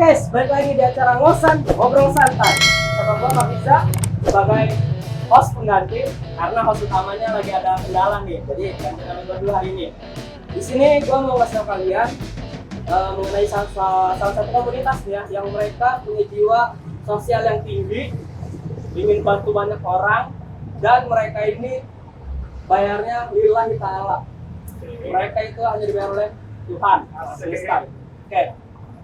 Guys, balik lagi di acara Ngosan Ngobrol Santai. Sama gua Pak Riza sebagai host pengganti karena host utamanya lagi ada kendala nih. Jadi ganti kami berdua hari ini. Di sini gua mau ngasih tau kalian mengenai salah satu komunitas ya yang mereka punya jiwa sosial yang tinggi, ingin bantu banyak orang, dan mereka ini bayarnya lillahi ta'ala. Mereka itu hanya dibayar oleh Tuhan. Oke.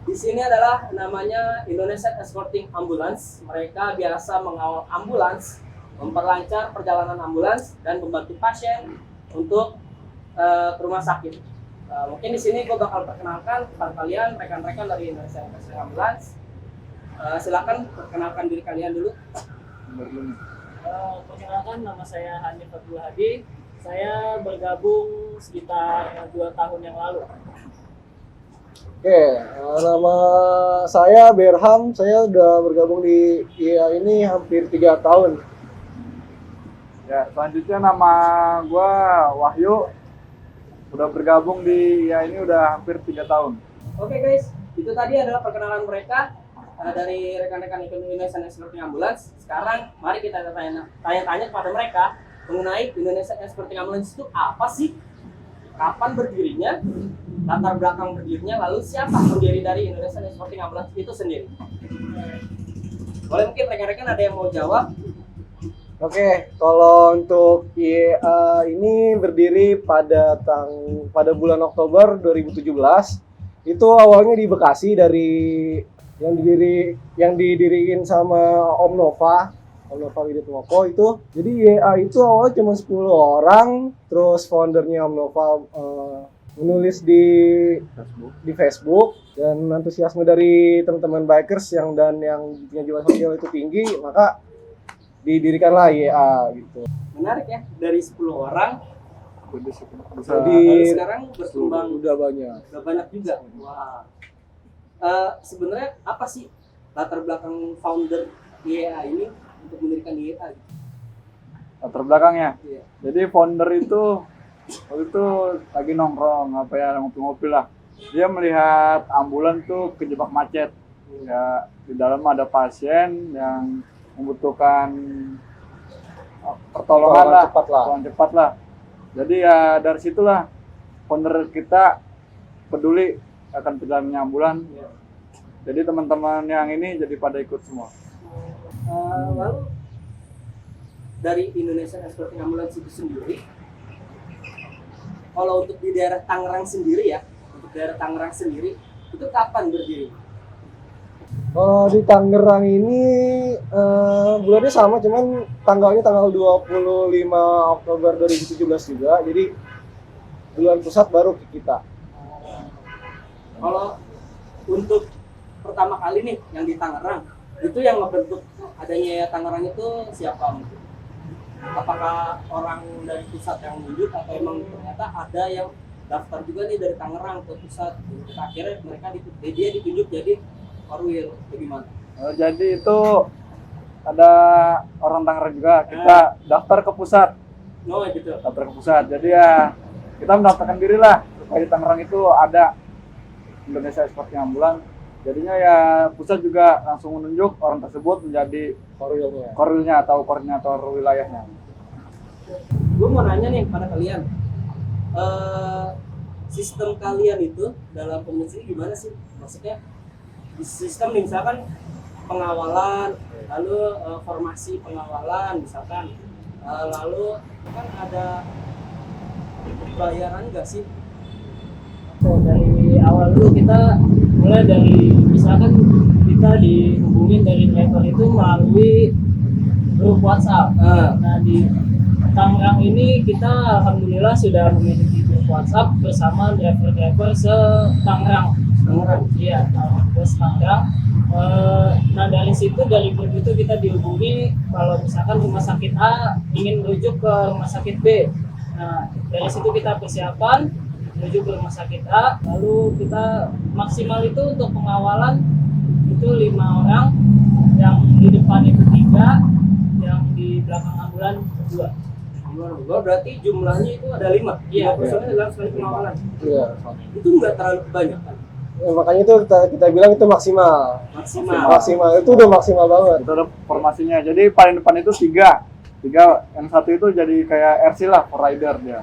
Di sini adalah namanya Indonesian Escorting Ambulance. Mereka biasa mengawal ambulans, memperlancar perjalanan ambulans dan membantu pasien untuk ke rumah sakit. Mungkin di sini gue bakal perkenalkan kepada kalian rekan-rekan dari Indonesian Escorting Ambulance. Silakan perkenalkan diri kalian dulu. Perkenalkan, nama saya Hanif Abdul Hadi. Saya bergabung sekitar 2 tahun yang lalu. Oke, nama saya Berham. Saya udah bergabung di IA ini hampir 3 tahun. Ya, selanjutnya nama gua Wahyu. Udah bergabung di IA ini udah hampir 3 tahun. Oke guys, itu tadi adalah perkenalan mereka dari rekan-rekan Indonesian Escorting Ambulance. Sekarang mari kita tanya-tanya kepada mereka mengenai Indonesian Escorting Ambulance itu apa sih? Kapan berdirinya? Latar belakang berdirinya, lalu siapa pendiri dari Indonesian Escorting Ambulance itu sendiri? Boleh mungkin rekan-rekan ada yang mau jawab? Oke, kalau untuk IA ini berdiri pada bulan Oktober 2017. Itu awalnya di Bekasi dari yang didiriin sama Om Nova Widiatmoko itu. Jadi IA itu awalnya cuma 10 orang, terus foundernya Om Nova menulis di Facebook, dan antusiasme dari teman-teman bikers yang punya jiwa sosial itu tinggi, maka didirikanlah IA gitu. Menarik ya, dari 10 orang Jadi sekarang berkembang udah banyak. udah banyak juga. Wah. Sebenarnya apa sih latar belakang founder IA ini untuk mendirikan IA? Latar belakangnya. Iya. Jadi founder itu waktu itu lagi nongkrong ngopi-ngopi lah. Dia melihat ambulan tuh kejebak macet. Ya, di dalam ada pasien yang membutuhkan pertolongan cepat lah. Jadi ya dari situlah founder kita peduli akan perjalanannya ambulan. Jadi teman-teman yang ini jadi pada ikut semua. Lalu dari Indonesian Escorting Ambulance itu sendiri, kalau untuk di daerah Tangerang sendiri ya, itu kapan berdiri? Kalau di Tangerang ini bulannya sama, cuman tanggal 25 Oktober 2017 juga. Jadi bulan pusat baru ke kita. Kalau untuk pertama kali nih yang di Tangerang, itu yang ngebentuk adanya Tangerang itu siapa? Apakah orang dari pusat yang menunjuk atau emang ternyata ada yang daftar juga nih dari Tangerang ke pusat? Akhirnya mereka dia ditunjuk jadi Korwil, bagaimana? Jadi itu ada orang Tangerang juga, kita daftar ke pusat. No, gitu. Daftar ke pusat. Jadi ya kita mendaftarkan diri lah supaya di Tangerang itu ada Indonesia Escorting Ambulance. Jadinya ya pusat juga langsung menunjuk orang tersebut menjadi korwilnya atau koordinator wilayahnya. Gue mau nanya nih pada kalian, sistem kalian itu dalam komunikasi gimana sih? Maksudnya sistem nih, misalkan pengawalan, lalu formasi pengawalan misalkan, lalu kan ada bayaran nggak sih? Dari awal dulu kita mulai dari misalkan kita dihubungin dari driver itu melalui grup WhatsApp. Nah, di Tangerang ini kita alhamdulillah sudah memiliki grup WhatsApp bersama driver-driver se-Tangerang. Iya, Tangerang. Nah, dari situ, dari grup itu kita dihubungi kalau misalkan rumah sakit A ingin merujuk ke rumah sakit B. Nah, dari situ kita persiapan menuju ke rumah sakit A, lalu kita maksimal itu untuk pengawalan itu 5 orang, yang di depan itu 3, yang di belakang ambulan 2. Berarti jumlahnya itu ada 5. Iya. Personel dalam sekali pengawalan. Iya. Itu nggak terlalu banyak kan? Ya, makanya itu kita bilang itu maksimal. Maksimal itu udah maksimal banget. Itu ada formasinya. Jadi paling depan itu tiga, yang satu itu jadi kayak RC lah, for rider dia.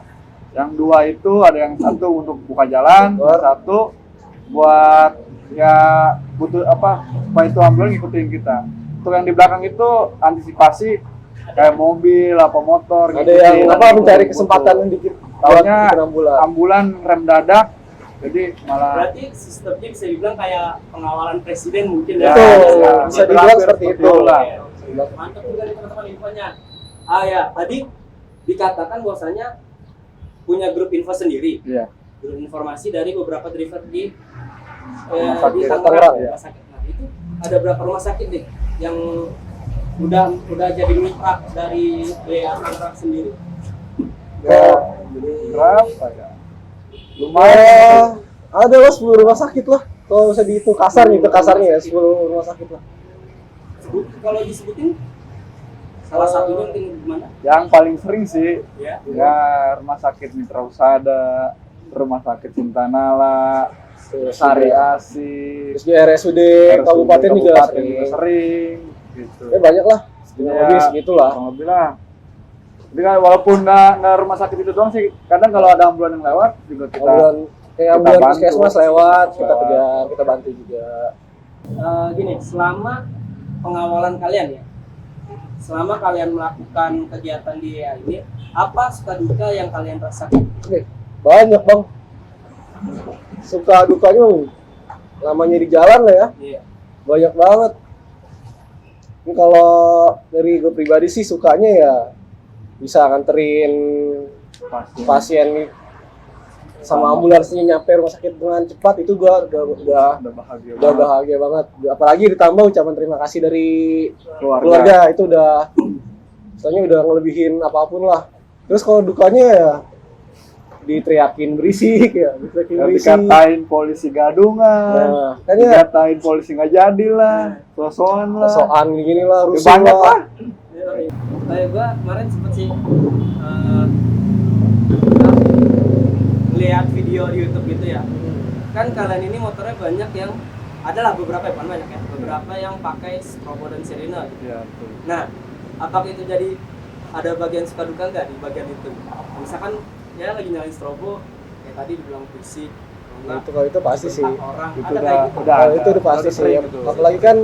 Yang dua itu ada yang satu untuk buka jalan, yang satu buat ya butuh apa, supaya itu ambulan ngikutin kita. Untuk yang di belakang itu antisipasi kayak mobil apa motor. Ada yang apa mencari kesempatan dikit. Tahunya ambulan rem dadak. Jadi malah berarti sistemnya bisa dibilang kayak pengawalan presiden mungkin ya, bisa dibilang seperti itu lah. Mantap juga nih teman-teman infonya. Ya tadi dikatakan bahwasanya punya grup info sendiri. Iya. Grup informasi dari beberapa driver di Sakit. di Tangerang. Ya. Rumah sakit. Nah, itu ada berapa rumah sakit nih yang udah jadi mitra dari WA Tangerang sendiri? Ya, berapa ya? Lumayan. Ada lah 10 rumah sakit lah. Kalau bisa dihitung kasar nih, kasarnya ya 10 rumah sakit lah. Kalau disebutin salah satunya mungkin gimana? Yang paling sering sih Ya. ya Rumah Sakit Mitra Husada, Rumah Sakit Cintanala, Sari Asi, Terus di RSUD kabupaten juga sering gitu. Ya banyak lah. Ya, Lebih segitulah. kurang lebih lah. Jadi kan walaupun nggak rumah sakit itu doang sih, kadang kalau ada ambulan yang lewat juga kita Ambulan bantu. puskesmas lewat, kita kejar, kita bantu juga. Gini, selama pengawalan kalian ya, selama kalian melakukan kegiatan di WA ini, apa suka duka yang kalian rasakan? Banyak bang. Suka dukanya namanya di jalan lah ya. Iya. Banyak banget. Ini kalau dari gue pribadi sih sukanya ya bisa nganterin pasien sama ambulansnya nyampe rumah sakit dengan cepat, itu gua udah bahagia banget. Apalagi ditambah ucapan terima kasih dari keluarga itu udah soalnya udah ngelebihin apapun lah. Terus kalau dukanya ya diteriakin berisik ya, dikatain polisi gadungan, dikatain polisi nggak jadi lah, sosokan gini lah, rusuh banyak lah. Kayak gua kemarin sempet sih lihat video di YouTube gitu ya. Kan kalian ini motornya banyak yang adalah beberapa ya, bukan banyak ya, beberapa yang pakai strobo dan sirine gitu. Ya, betul. Nah, apakah itu jadi ada bagian suka duka nggak di bagian itu? Misalkan ya lagi nyalain strobo, kayak tadi dibilang berisik. Kalau itu pasti sih. Orang Itu ada udah- kayak gitu. udah. Itu udah pasti sih. sering itu. Apalagi kan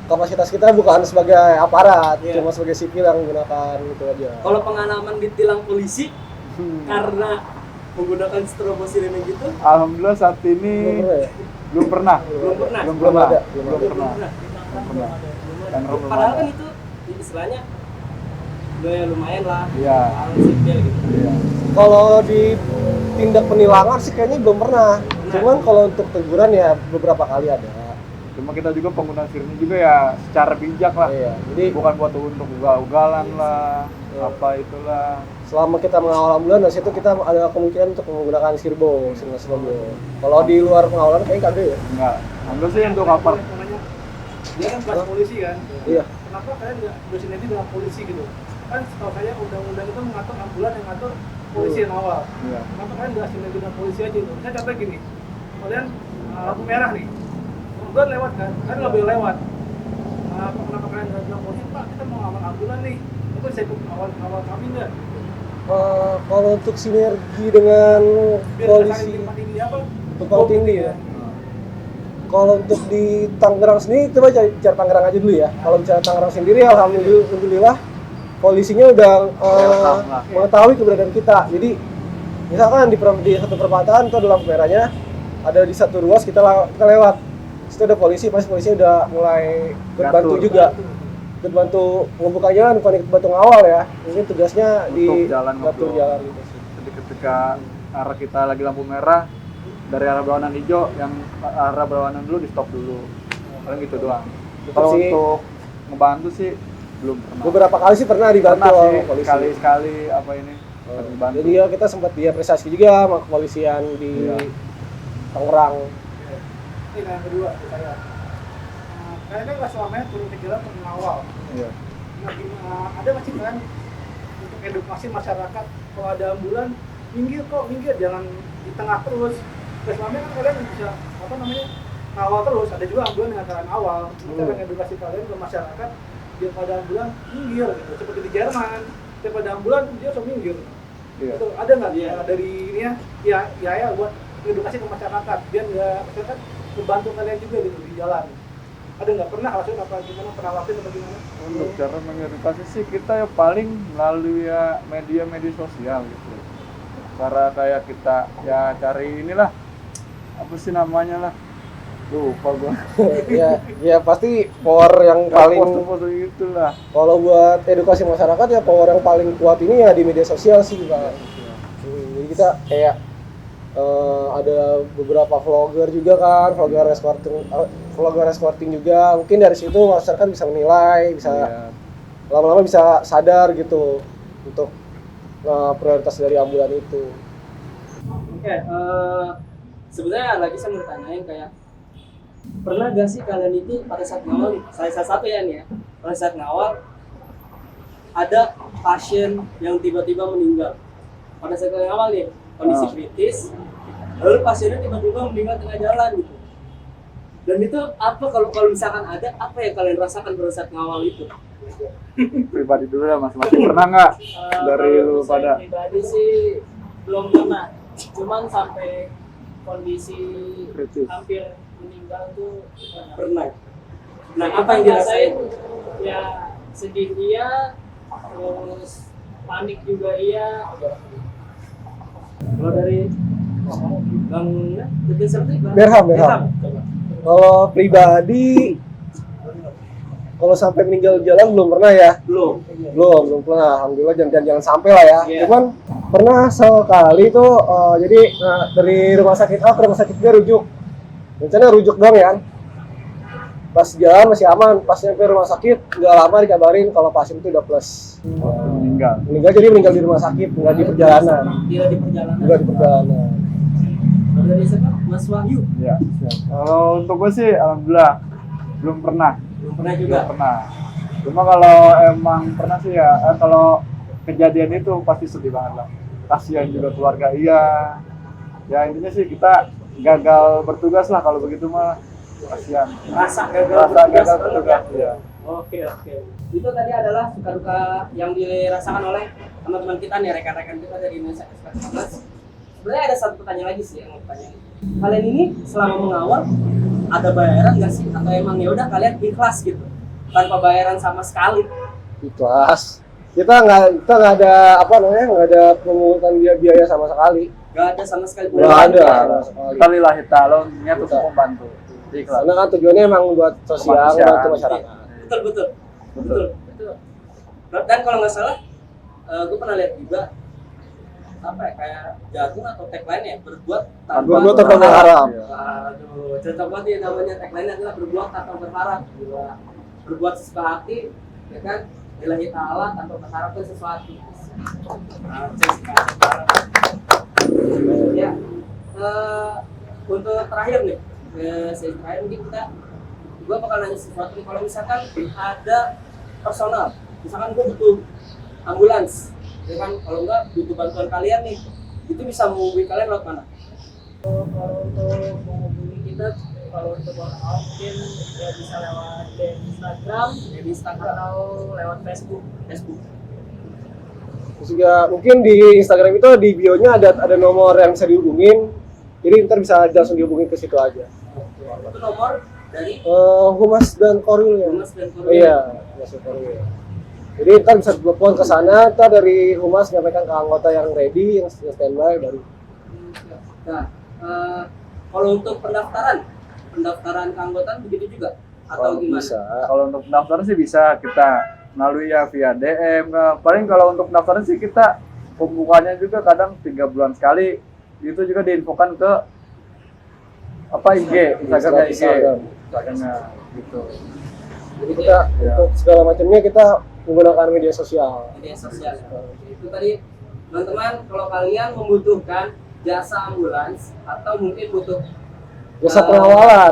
kapasitas kita bukan sebagai aparat, Iya. cuma sebagai sipil yang menggunakan itu aja. Kalau pengalaman ditilang polisi karena menggunakan strobo sirine gitu, Alhamdulillah saat ini belum pernah. Belum ada. Padahal kan itu istilahnya lumayan lah. Iya. Hal sipil gitu. Iya. Kalau di tindak penilangan sih kayaknya belum pernah. Cuman kalau untuk teguran ya beberapa kali ada. Cuma kita juga penggunaan sirine juga ya secara bijak lah. Iya. Jadi Bukan buat untuk ugal-ugalan lah, apa itulah. selama kita mengawal ambulan, dari situ kita ada kemungkinan untuk menggunakan sirbo. Kalau di luar pengawalan kayaknya kagak ya. Enggak. Ambil sih untuk apa? Dia kan kelas polisi kan. Iya. Kenapa kalian nggak bersinergi dengan polisi gitu? Kan setahu saya undang-undang itu mengatur ambulan yang mengatur polisi yang awal. Iya. Kenapa kalian nggak sinergi dengan polisi aja gitu? Saya contoh gini, kalian lampu merah nih, ambulan lewat kan? Kalian nggak boleh lewat. Kenapa kalian nggak bilang polisi, Pak kita mau aman ambulan nih? Itu bisa ikut awal kami nggak? Kalau untuk sinergi dengan Biar polisi tempat tinggi apa? tumpang tindih ya. Kalau untuk di Tangerang sendiri, coba cari Tangerang aja dulu ya. Kalau bicara Tangerang sendiri, alhamdulillah polisinya udah mengetahui keberadaan kita. Jadi misalkan di satu perempatan itu ada lampu merahnya, ada di satu ruas kita lewat. Situ ada polisi, pasti polisinya udah mulai ikut bantu juga. Ikut bantu membuka jalan, bukan ikut bantu ngawal ya. Ini tugasnya di Untuk jalan gitu sih. Jadi ketika arah kita lagi lampu merah, dari arah berwarna hijau, yang arah berwarna dulu di stop dulu. Paling gitu doang. Kalau sih. untuk ngebantu sih belum pernah. Beberapa kali sih pernah dibantu Pernah sama sih, polisi. sekali apa ini dibantu. Jadi ya kita sempat diapresiasi juga sama kepolisian di Iya. Tangerang. Ini yang kedua saya. Kayaknya nggak selamanya turun ke jalan untuk mengawal. Iya. Ada masih kan untuk edukasi masyarakat kalau ada ambulan minggir jangan di tengah terus. Selama kan kalian bisa apa namanya awal terus, ada juga ambulan dengan cara awal. Kita akan edukasi kalian ke masyarakat biar pada ambulan minggir gitu, seperti di Jerman. Setiap pada ambulan dia langsung minggir. Iya. Itu ada nggak dari ini ya buat edukasi ke masyarakat biar nggak masyarakat membantu kalian juga gitu di jalan. Ada nggak pernah langsung apa gimana pernah lakuin atau gimana? Untuk cara mengedukasi sih kita ya paling melalui ya media sosial gitu. Cara kayak kita ya cari inilah apa sih namanya lah, lupa gua. ya pasti power yang paling Foto gitu lah. kalau buat edukasi masyarakat ya power yang paling kuat ini ya di media sosial sih Pak. Jadi kita kayak ada beberapa vlogger juga kan, vlogger escorting juga. Mungkin dari situ masyarakat bisa menilai, bisa lama-lama bisa sadar gitu untuk prioritas dari ambulan itu. Oke, sebenarnya lagi saya mau tanyain kayak pernah gak sih kalian itu pada saat ngawal, salah satu ya nih ya, pada saat ngawal ada pasien yang tiba-tiba meninggal. Pada saat ngawal nih, kondisi kritis, lalu pasiennya tiba-tiba meninggal tengah jalan gitu. Dan itu apa kalau misalkan ada, apa yang kalian rasakan pada saat ngawal itu? Pribadi dulu lah masing-masing, pernah nggak dari lu pada? Pribadi sih belum pernah, cuman sampai kondisi Kritis. hampir meninggal tuh Pernah. Nah, apa yang dirasain? Ya sedih iya, terus panik juga iya. Kalau dari Bang Betul seperti Bang Berham. Coba. Kalau pribadi, kalau sampai meninggal di jalan belum pernah ya. Belum. Belum pernah. Alhamdulillah jangan sampai lah ya. Iya. Cuman pernah sekali tuh jadi dari rumah sakit A ke rumah sakit B rujuk. Rencana rujuk doang ya. Pas jalan masih aman, pas nyampe rumah sakit nggak lama dikabarin kalau pasien itu udah plus. Meninggal. Jadi meninggal di rumah sakit, nggak di perjalanan. Tidak di perjalanan. Nggak di perjalanan. Kalau dari siapa? Mas Wahyu. Ya. Kalau untuk gue sih alhamdulillah belum pernah. Belum pernah juga. Belum pernah. Cuma kalau emang pernah sih ya, kalau kejadian itu pasti sedih banget lah. Kasihan juga keluarga iya. Ya intinya sih kita gagal bertugas lah kalau begitu mah. Kasihan. Rasa gagal bertugas. Ya. Oke. Itu tadi adalah suka-duka yang dirasakan oleh teman-teman kita nih, rekan-rekan kita dari Indonesia Express. Sebenarnya ada satu pertanyaan lagi sih yang mau tanya. Kalian ini selama mengawal ada bayaran nggak sih? Atau emang ya udah kalian ikhlas gitu tanpa bayaran sama sekali? Ikhlas. Kita nggak ada nggak ada pemungutan biaya sama sekali. Nggak ada sama sekali. Nggak ada sama sekali. Kalilah ta'ala niat untuk membantu. Ikhlas. Karena kan tujuannya emang buat sosial, Kemanusiaan. bantu masyarakat. Betul. Dan kalau nggak salah, gue pernah lihat juga apa ya, kayak jargon atau tagline ya, berbuat Berbuat tanpa berharap. Aduh, cocok banget ya namanya, tagline adalah berbuat tanpa berharap. Gila. Berbuat sesuka hati, ya kan? Lillahi ta'ala tanpa berharap itu sesuatu. Ya, untuk terakhir nih, sesi terakhir mungkin gue bakal nanya sesuatu nih. Kalau misalkan ada personal, misalkan gue butuh ambulans, ya kan, kalau enggak butuh bantuan kalian nih, itu bisa menghubungi kalian lewat mana? Kalau untuk menghubungi kita, kalau untuk orang mungkin ya bisa lewat Instagram atau lewat Facebook. Terus juga mungkin di Instagram itu di bio-nya ada nomor yang bisa dihubungin. Jadi ntar bisa langsung dihubungin ke situ aja. Itu nomor dari Humas dan Korwil ya. Humas dan Korwil. Iya, Humas dan Korwil. Jadi ntar bisa telepon ke sana, ntar dari Humas nyampaikan ke anggota yang ready, yang standby dari. Nah, kalau untuk pendaftaran keanggotaan begitu juga atau gimana? Bisa. Kalau untuk pendaftaran sih bisa kita melalui ya via DM. Paling kalau untuk pendaftaran sih kita pembukanya juga kadang 3 bulan sekali. Itu juga diinfokan ke Instagramnya gitu. Jadi kita untuk segala macamnya kita menggunakan media sosial. Itu tadi teman-teman, kalau kalian membutuhkan jasa ambulans atau mungkin butuh Jasa pengawalan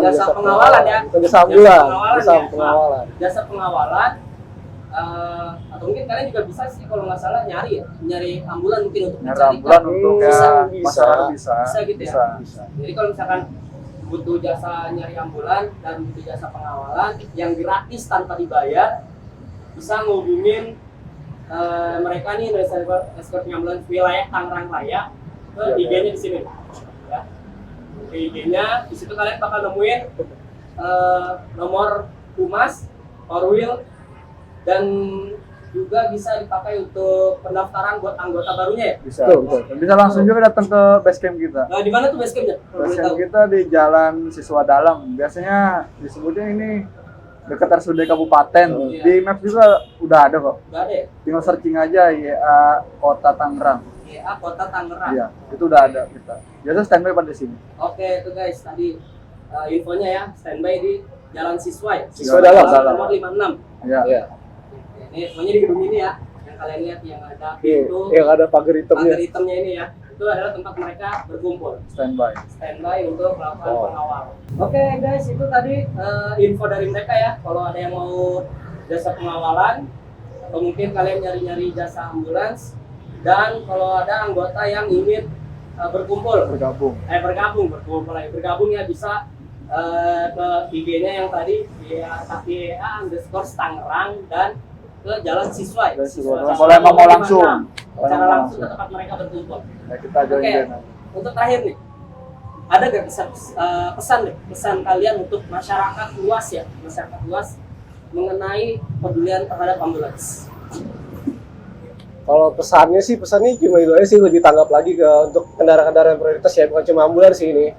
ya. Jasa pengawalan atau mungkin kalian juga bisa sih kalau nggak salah nyari ambulan mungkin untuk Nyari ambulan untuk ya bisa. masyarakat bisa gitu ya. Bisa. Jadi kalau misalkan butuh jasa nyari ambulan dan butuh jasa pengawalan yang gratis tanpa dibayar, bisa ngehubungin mereka nih escort ambulans wilayah Tangerang Raya ke IG-nya di sini. Ya. Ke IG-nya, di situ kalian bakal nemuin nomor humas, Orwil, dan juga bisa dipakai untuk pendaftaran buat anggota barunya ya? Bisa. Betul. Bisa langsung juga datang ke base camp kita. Nah, di mana tuh base camp-nya? Kalau boleh Base camp tahu. kita di Jalan Siswa Dalam. Biasanya disebutnya ini dekat RSUD Kabupaten. Iya. Di map juga udah ada kok. Udah ada ya? Tinggal searching aja YA Kota Tangerang. Ya, Kota Tangerang. Iya, itu udah ada kita. Biasa standby pada sini. Oke, itu guys, tadi infonya ya, standby di Jalan Siswa ya? Siswa Dalam. Nomor 56. Iya. Iya. Ini infonya di gedung ini ya, yang kalian lihat yang ada Iya, pintu, yang ada pagar hitamnya. pagar hitamnya ini ya. Itu adalah tempat mereka berkumpul. Standby. Standby untuk melakukan Oh. pengawal. Oke guys, itu tadi info dari mereka ya. Kalau ada yang mau jasa pengawalan, atau mungkin kalian nyari-nyari jasa ambulans, dan kalau ada anggota yang ingin berkumpul, Bergabung. bergabung ya bisa ke IG-nya yang tadi @YA_Tangerang dan ke Jalan Siswa. Dan Siswa. boleh mau langsung. Secara Boleh langsung ke tempat mereka berkumpul. Ya, kita join Oke, join. untuk terakhir nih, ada gak pesan kalian untuk masyarakat luas mengenai pedulian terhadap ambulans? Kalau pesannya cuma itu aja sih, lebih tanggap lagi ke untuk kendaraan-kendaraan prioritas ya, bukan cuma ambulans sih ini.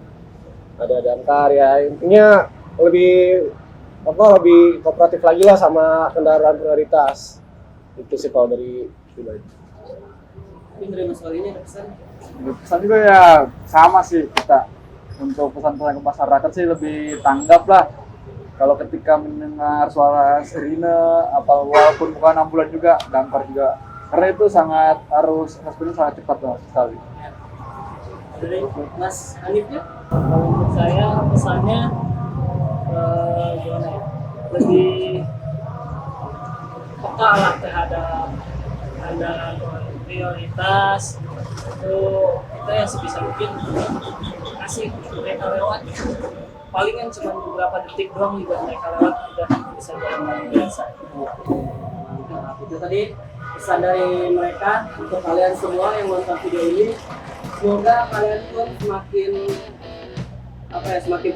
Ada damkar ya, intinya lebih kooperatif lagi lah sama kendaraan prioritas. Itu sih kalau dari pribadi. Mungkin dari Mas Wali ini ada pesan? Pesan juga ya sama sih kita. Untuk pesan-pesan ke masyarakat sih lebih tanggap lah. Kalau ketika mendengar suara sirine, walaupun bukan ambulan juga, damkar juga. Karena itu harus responnya sangat cepat lah sekali. Dari Mas Hanifnya? Kalau menurut saya pesannya gimana ya, lebih peka lah terhadap prioritas. Itu kita yang sebisa mungkin kasih mereka lewat, palingan cuma beberapa detik doang juga mereka lewat, udah bisa jalan biasa. Nah, itu tadi pesan dari mereka untuk kalian semua yang nonton video ini. Semoga kalian pun semakin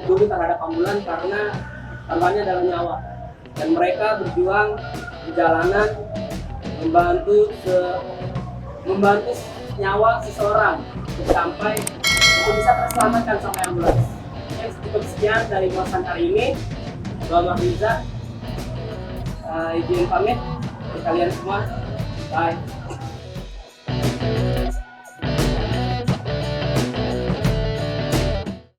peduli terhadap ambulan, karena taruhannya adalah nyawa, dan mereka berjuang di jalanan membantu nyawa seseorang untuk bisa terselamatkan sampai ambulans. Yang cukup sekian dari bahasan hari ini. Muhammad Riza izin pamit untuk kalian semua. Bye.